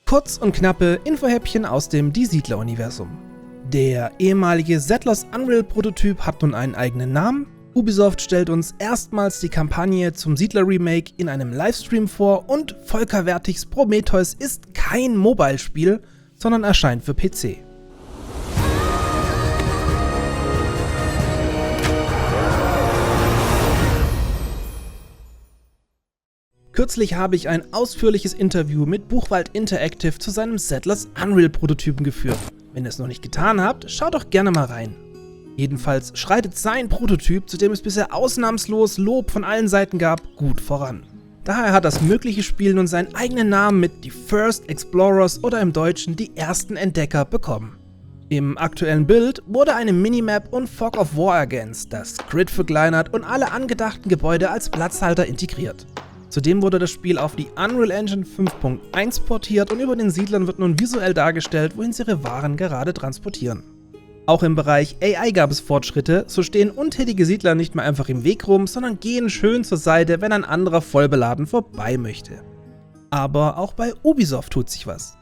Kurz und knappe Infohäppchen aus dem Die Siedler-Universum. Der ehemalige Settlers Unreal-Prototyp hat nun einen eigenen Namen. Ubisoft stellt uns erstmals die Kampagne zum Siedler-Remake in einem Livestream vor und Volker Wertigs Prometheus ist kein Mobile-Spiel, sondern erscheint für PC. Kürzlich habe ich ein ausführliches Interview mit Buchwald Interactive zu seinem Settlers Unreal-Prototypen geführt. Wenn ihr es noch nicht getan habt, schaut doch gerne mal rein. Jedenfalls schreitet sein Prototyp, zu dem es bisher ausnahmslos Lob von allen Seiten gab, gut voran. Daher hat das mögliche Spiel nun seinen eigenen Namen mit The First Explorers oder im Deutschen Die ersten Entdecker bekommen. Im aktuellen Bild wurde eine Minimap und Fog of War ergänzt, das Grid verkleinert und alle angedachten Gebäude als Platzhalter integriert. Zudem wurde das Spiel auf die Unreal Engine 5.1 portiert und über den Siedlern wird nun visuell dargestellt, wohin sie ihre Waren gerade transportieren. Auch im Bereich AI gab es Fortschritte, so stehen untätige Siedler nicht mehr einfach im Weg rum, sondern gehen schön zur Seite, wenn ein anderer vollbeladen vorbei möchte. Aber auch bei Ubisoft tut sich was.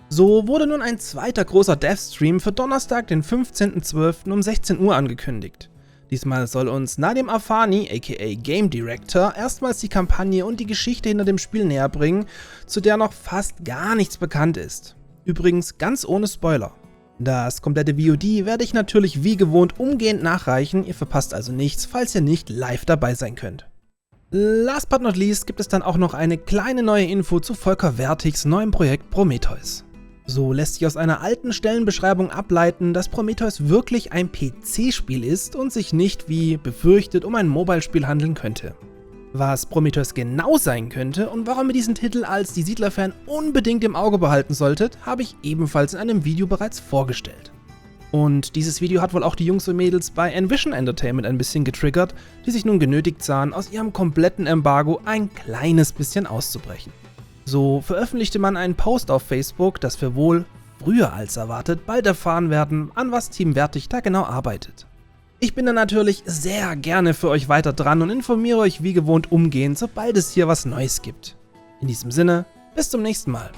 So wurde nun ein zweiter großer Dev-Stream für Donnerstag, den 15.12. um 16 Uhr angekündigt. Diesmal soll uns Nadim Afani, aka Game Director, erstmals die Kampagne und die Geschichte hinter dem Spiel näher bringen, zu der noch fast gar nichts bekannt ist. Übrigens ganz ohne Spoiler. Das komplette VOD werde ich natürlich wie gewohnt umgehend nachreichen, ihr verpasst also nichts, falls ihr nicht live dabei sein könnt. Last but not least gibt es dann auch noch eine kleine neue Info zu Volker Wertigs neuem Projekt Prometheus. So lässt sich aus einer alten Stellenbeschreibung ableiten, dass Prometheus wirklich ein PC-Spiel ist und sich nicht, wie befürchtet, um ein Mobile-Spiel handeln könnte. Was Prometheus genau sein könnte und warum ihr diesen Titel als Die Siedler-Fan unbedingt im Auge behalten solltet, habe ich ebenfalls in einem Video bereits vorgestellt. Und dieses Video hat wohl auch die Jungs und Mädels bei Envision Entertainment ein bisschen getriggert, die sich nun genötigt sahen, aus ihrem kompletten Embargo ein kleines bisschen auszubrechen. So veröffentlichte man einen Post auf Facebook, dass wir wohl, früher als erwartet, bald erfahren werden, an was Team Wertig da genau arbeitet. Ich bin dann natürlich sehr gerne für euch weiter dran und informiere euch wie gewohnt umgehend, sobald es hier was Neues gibt. In diesem Sinne, bis zum nächsten Mal.